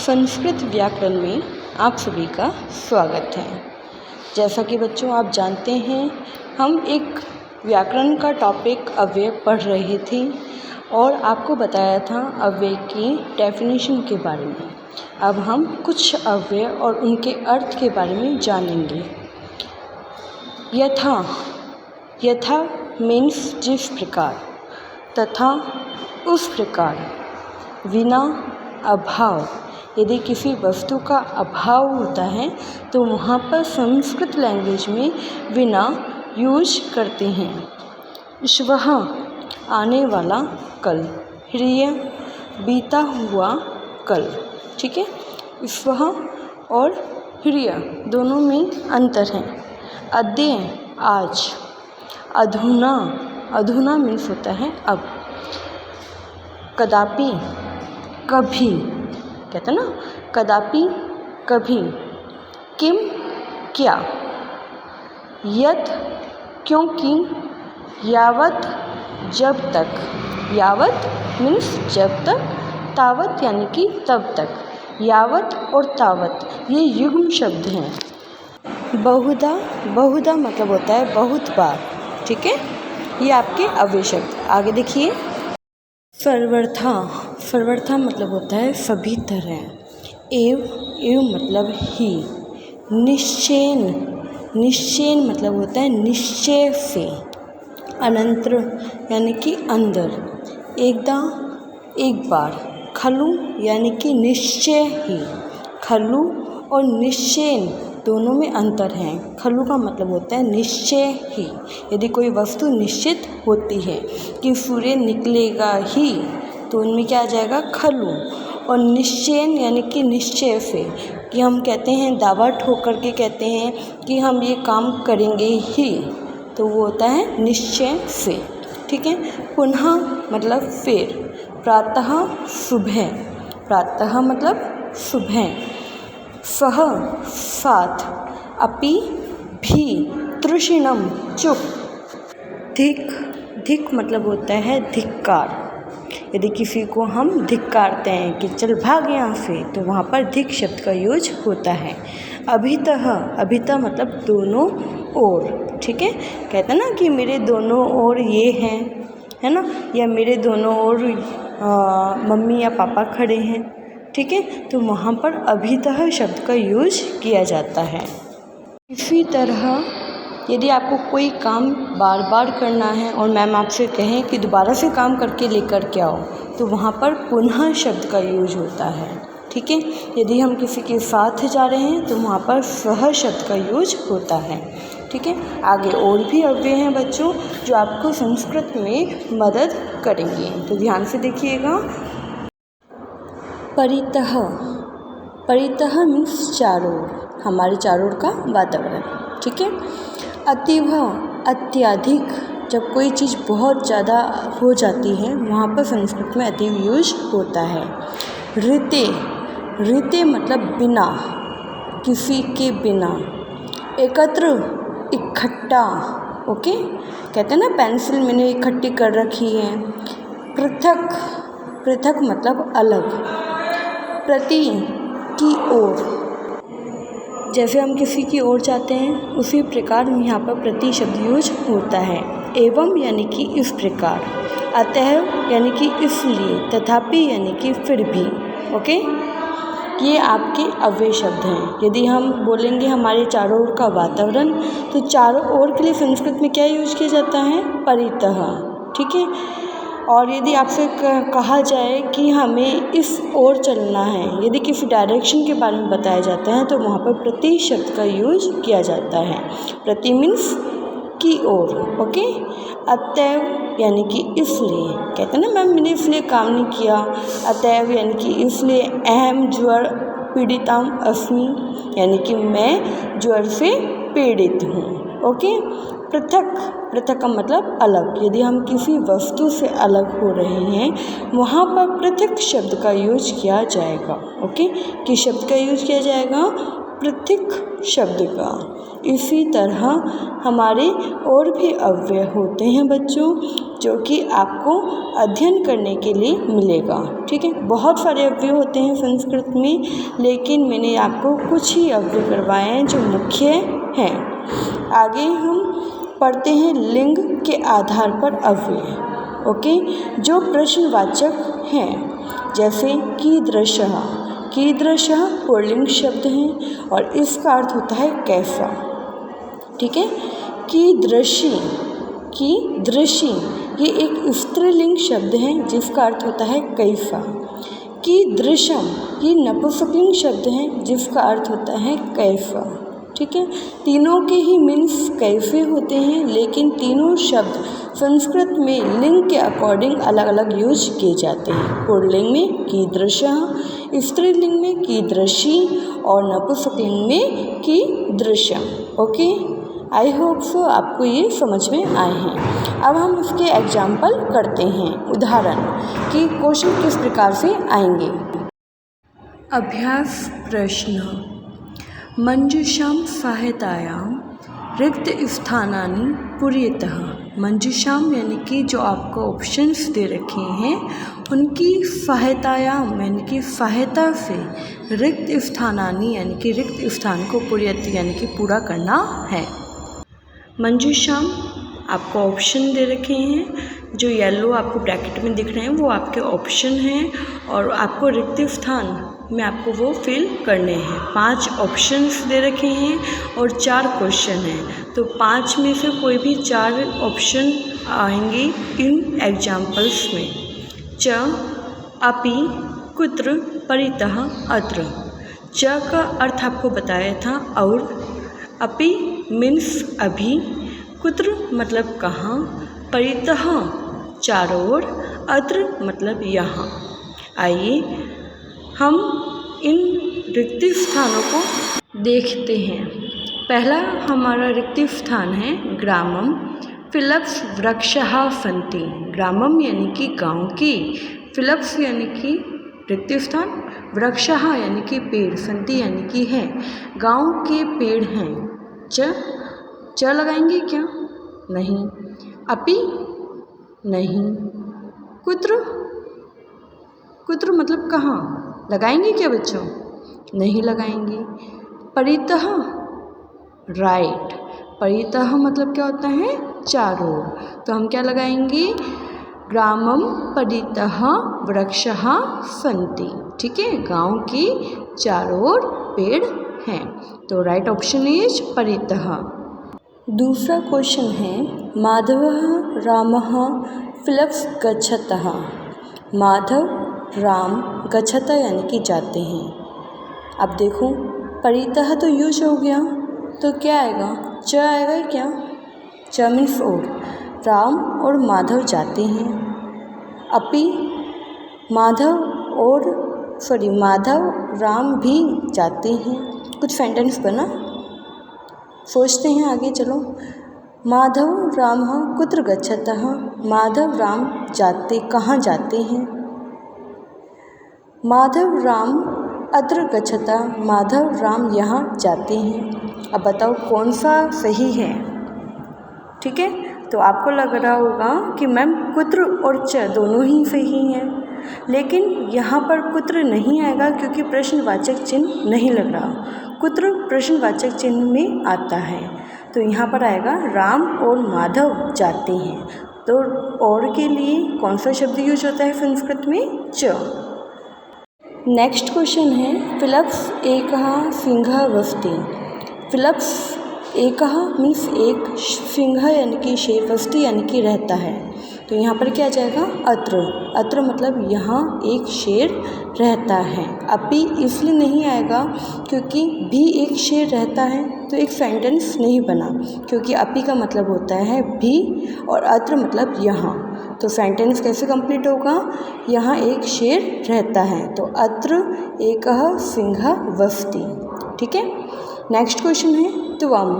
संस्कृत व्याकरण में आप सभी का स्वागत है। जैसा कि बच्चों आप जानते हैं, हम एक व्याकरण का टॉपिक अव्यय पढ़ रहे थे और आपको बताया था अव्यय की डेफिनेशन के बारे में। अब हम कुछ अव्यय और उनके अर्थ के बारे में जानेंगे। यथा मीन्स जिस प्रकार, तथा उस प्रकार, बिना, अभाव। यदि किसी वस्तु का अभाव होता है तो वहाँ पर संस्कृत लैंग्वेज में बिना यूज करते हैं। श्वः आने वाला कल, ह्रिय बीता हुआ कल। ठीक है, श्वः और ह्रिय दोनों में अंतर है। अद्य आज, अधुना, अधुना मीन्स होता है अब। कदापि कभी, कहते हैं ना, कदापि कभी। किम क्या। यत् क्योंकि। यावत् जब तक, यावत् मीन्स जब तक, तावत् यानी कि तब तक। यावत् और तावत् ये युग्म शब्द हैं। बहुधा, बहुधा मतलब होता है बहुत बार। ठीक है, ये आपके अव्यय शब्द। आगे देखिए, सर्वथा, सर्वथा मतलब होता है सभी तरह। एव, एव मतलब ही। निश्चयन, निश्चयन मतलब होता है निश्चय से। अनंतर यानी कि अंदर, एकदा एक बार। खलु यानी कि निश्चय ही। खलु और निश्चयन दोनों में अंतर है। खलु का मतलब होता है निश्चय ही। यदि कोई वस्तु निश्चित होती है कि सूर्य निकलेगा ही तो उनमें क्या आ जाएगा, खलु। और निश्चयन यानी कि निश्चय से, कि हम कहते हैं दावा ठोक करके कहते हैं कि हम ये काम करेंगे ही, तो वो होता है निश्चय से। ठीक है, पुनः मतलब फिर। प्रातः सुबह, प्रातः मतलब सुबह। सह साथ। अपि भी। तृषिणम चुप। धिक, धिक मतलब होता है धिक्कार। यदि किसी को हम धिक्कारते हैं कि चल भाग यहाँ से, तो वहाँ पर धिक शब्द का यूज होता है। अभितः, अभितः मतलब दोनों ओर। ठीक है, कहते हैं ना कि मेरे दोनों ओर ये हैं, है ना, या मेरे दोनों ओर मम्मी या पापा खड़े हैं। ठीक है, तो वहाँ पर अभितः शब्द का यूज किया जाता है। इसी तरह यदि आपको कोई काम बार बार करना है और मैम आपसे कहें कि दोबारा से काम करके लेकर के आओ, तो वहाँ पर पुनः शब्द का यूज होता है। ठीक है, यदि हम किसी के साथ जा रहे हैं तो वहाँ पर सह शब्द का यूज होता है। ठीक है, आगे और भी अव्यय हैं बच्चों जो आपको संस्कृत में मदद करेंगे, तो ध्यान से देखिएगा। परितः, परितः मीन्स चारों ओर, हमारे चारों ओर का वातावरण। ठीक है, अतीव, अत्यधिक, जब कोई चीज़ बहुत ज़्यादा हो जाती है वहाँ पर संस्कृत में अतीव यूज होता है। ऋते, ऋते मतलब बिना, किसी के बिना। एकत्र, इकट्ठा। ओके, कहते हैं ना पेंसिल मैंने इकट्ठी कर रखी है। पृथक, पृथक मतलब अलग। प्रति, की ओर, जैसे हम किसी की ओर जाते हैं उसी प्रकार यहाँ पर प्रति शब्द यूज होता है। एवं यानी कि इस प्रकार। अतः यानी कि इसलिए। तथापि यानी कि फिर भी। ओके, ये आपके अव्यय शब्द हैं। यदि हम बोलेंगे हमारे चारों ओर का वातावरण, तो चारों ओर के लिए संस्कृत में क्या यूज किया जाता है, परितः। ठीक है, और यदि आपसे कहा जाए कि हमें इस ओर चलना है, यदि किसी डायरेक्शन के बारे में बताया जाता है, तो वहाँ पर प्रति शब्द का यूज किया जाता है। प्रति मीन्स की ओर। ओके, अतएव यानी कि इसलिए, कहते हैं ना मैम मैंने इसलिए काम नहीं किया। अतएव यानी कि इसलिए। अहम ज्वर पीड़िताम अस्मि, यानी कि मैं ज्वर से पीड़ित हूँ। ओके, पृथक, पृथक का मतलब अलग। यदि हम किसी वस्तु से अलग हो रहे हैं वहाँ पर पृथक शब्द का यूज किया जाएगा। ओके, किस शब्द का यूज किया जाएगा, पृथक शब्द का। इसी तरह हमारे और भी अव्यय होते हैं बच्चों, जो कि आपको अध्ययन करने के लिए मिलेगा। ठीक है, बहुत सारे अव्यय होते हैं संस्कृत में, लेकिन मैंने आपको कुछ ही अव्यय करवाए हैं जो मुख्य हैं। आगे हम पढ़ते हैं लिंग के आधार पर अव्यय। ओके, जो प्रश्नवाचक हैं, जैसे कीदृशः। कीदृशः पुल्लिंग शब्द है और इसका अर्थ होता है कैसा। ठीक है, कीदृशी, कीदृशी ये एक स्त्रीलिंग शब्द है जिसका अर्थ होता है कैसा। कीदृशम ये नपुंसकलिंग शब्द है जिसका अर्थ होता है कैसा। ठीक है, तीनों के ही मीन्स कैसे होते हैं, लेकिन तीनों शब्द संस्कृत में लिंग के अकॉर्डिंग अलग अलग यूज किए जाते हैं। पुल्लिंग में कीदृशः, स्त्रीलिंग में कीदृशी और नपुंसकलिंग में कीदृशम। ओके, आई होप सो आपको ये समझ में आए हैं। अब हम इसके एग्जाम्पल करते हैं, उदाहरण कि क्वेश्चन किस प्रकार से आएंगे। अभ्यास प्रश्न। मंजूषां सहायतायां रिक्त स्थानानि पूर्यतः। मंजूषां यानी कि जो आपको ऑप्शंस दे रखे हैं उनकी सहायतायां यानी कि सहायता से रिक्त स्थानानि यानी कि रिक्त स्थान को पूर्यत यानी कि पूरा करना है। मंजूषां आपको ऑप्शन दे रखे हैं, जो येलो आपको ब्रैकेट में दिख रहे हैं वो आपके ऑप्शन हैं, और आपको रिक्त स्थान में आपको वो फिल करने हैं। 5 ऑप्शंस दे रखे हैं और 4 क्वेश्चन हैं, तो 5 में से कोई भी 4 ऑप्शन आएंगे इन एग्जाम्पल्स में। च, अपि, कुत्र, परितः, अत्र। च का अर्थ आपको बताया था और, अपि मीन्स अभी, कुत्र मतलब कहाँ, परितः चारों ओर, अत्र मतलब यहाँ। आइए हम इन रिक्त स्थानों को देखते हैं। पहला हमारा रिक्त स्थान है ग्रामम फिलप्स वृक्षः सन्ति। ग्रामम यानी कि गांव की, फिलप्स यानी कि रिक्त स्थान, वृक्षः यानी कि पेड़, सन्ति यानी कि है, गांव के पेड़ हैं। च लगाएंगे क्या? नहीं। अपि नहीं। कुत्र, कुत्र मतलब कहाँ, लगाएंगे क्या बच्चों? नहीं लगाएंगे। परितः, राइट, परितः मतलब क्या होता है? चारों ओर, तो हम क्या लगाएंगे? ग्रामम परितः वृक्षः सन्ति। ठीक है, गांव की चारों ओर पेड़ हैं, तो राइट ऑप्शन इज परितः। दूसरा क्वेश्चन है माधवः रामः फिलप्स गच्छतः। माधव राम गच्छता यानी कि जाते हैं। अब देखो परितः तो यूज हो गया, तो क्या आएगा? च आएगा क्या? च मीन्स और, राम और माधव जाते हैं। अपि माधव राम भी जाते हैं। कुछ सेंटेंस बना, सोचते हैं आगे चलो। माधव रामः कुत्र गच्छतः। माधव राम जाते कहाँ जाते हैं? माधव राम अत्र गच्छतः। माधव राम यहाँ जाते हैं। अब बताओ कौन सा सही है? ठीक है, तो आपको लग रहा होगा कि मैम कुत्र और च दोनों ही सही हैं, लेकिन यहाँ पर कुत्र नहीं आएगा क्योंकि प्रश्नवाचक चिन्ह नहीं लग रहा। कुत्र प्रश्नवाचक चिन्ह में आता है, तो यहाँ पर आएगा राम और माधव जाते हैं। तो और के लिए कौन सा शब्द यूज होता है संस्कृत में? च। नेक्स्ट क्वेश्चन है फिलप्स एकः सिंहः वसति। फिलप्स एकः मीन्स एक, सिंह यानी कि शेर, वसति यानी कि रहता है, तो यहाँ पर क्या आ जाएगा? अत्र। अत्र मतलब यहाँ एक शेर रहता है। अपि इसलिए नहीं आएगा क्योंकि भी एक शेर रहता है, तो एक सेंटेंस नहीं बना, क्योंकि अपि का मतलब होता है भी और अत्र मतलब यहाँ, तो सेंटेंस कैसे कंप्लीट होगा? यहाँ एक शेर रहता है, तो अत्र एकः सिंहः वसति। ठीक है, नेक्स्ट क्वेश्चन है त्वम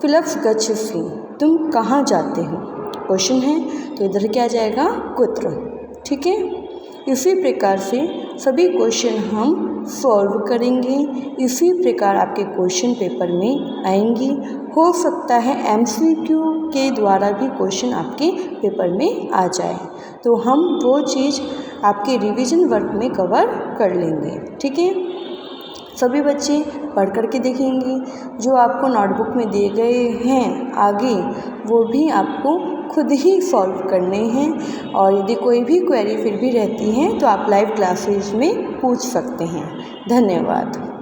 फिलप्स गच्छसि। तुम कहाँ जाते हो? क्वेश्चन है, तो इधर क्या आ जाएगा? कुत्र। ठीक है, इसी प्रकार से सभी क्वेश्चन हम सॉल्व करेंगे। इसी प्रकार आपके क्वेश्चन पेपर में आएंगी। हो सकता है MCQ के द्वारा भी क्वेश्चन आपके पेपर में आ जाए, तो हम वो चीज़ आपके रिवीजन वर्क में कवर कर लेंगे। ठीक है, सभी बच्चे पढ़ करके देखेंगे। जो आपको नोटबुक में दिए गए हैं आगे, वो भी आपको खुद ही सॉल्व करने हैं। और यदि कोई भी क्वेरी फिर भी रहती है तो आप लाइव क्लासेस में पूछ सकते हैं। धन्यवाद।